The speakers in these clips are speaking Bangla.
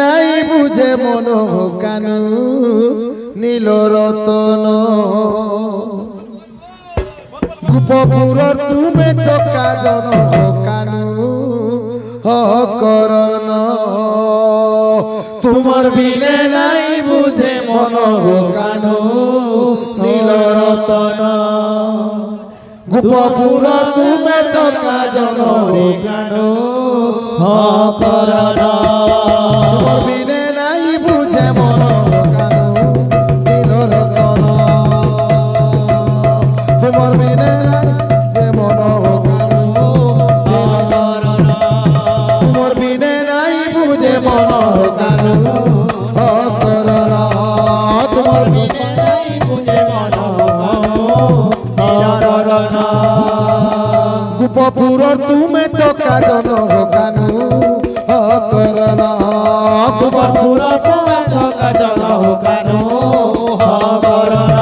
নাই বুঝে মন কানু নীল রতন গোপপুর তুমি চকা জন কানু করন তোমার বিনে নাই বুঝে মন কানু নীল রতন গোপপুর তুমি চকা জন কানু করন তোমার বিনে নাই বুঝে মন কানু নীল রতন তোমার বিনে নাই যে মন কানু নীল রতন তোমার বিনে নাই বুঝে মন কানু করন তোমার বিনে নাই বুঝে মন কানু নীল রতন গোপপুর তুমি চকা জন কানু করন গোপপুর তুমি চকা জন কানু করন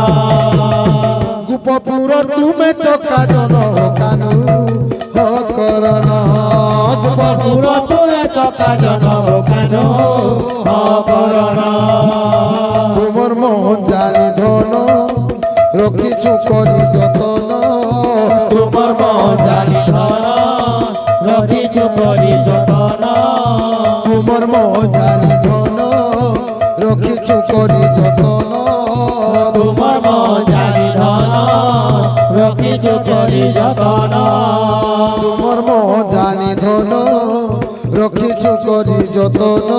গোপপুর তুমি চকা জন কানু করন গোপপুর তুমি চকা জন কানু করন তোমার মোহন জানি ধন রখিছু করি যতন তোমার মোহন জানি ধন রখিছু করি যতন তোমার মোহন জানি ধন রখিছু করি যতন তোমার মোহন জানি ধন রখিছু করি যতন তোমার মোহন জানি ধন রখিছু করি যতন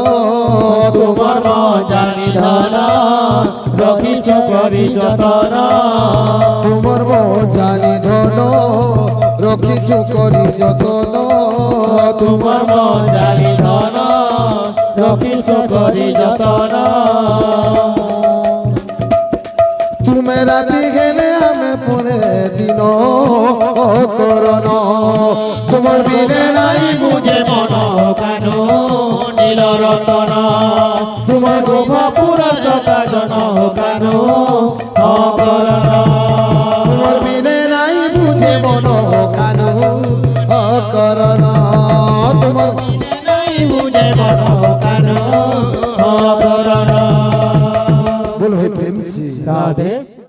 তোমার মোহন জানি ধন রখিছু করি যতন তোমার মোহন জানি ধন রখিছু করি যতন তোমার মোহন জানি ধন রখিছু করি যতন তুমি রাতি গেলে আমি পরে দিন করন তোমার বিনে নাই বুঝে মন কানু নীল রতন তোমার গোপপুর চকা জন কানু করন তোমার বিনে নাই বুঝে মন কানু করন তোমার বিনে নাই বুঝে মন কানু করন। बोल भाई प्रेम से राधे।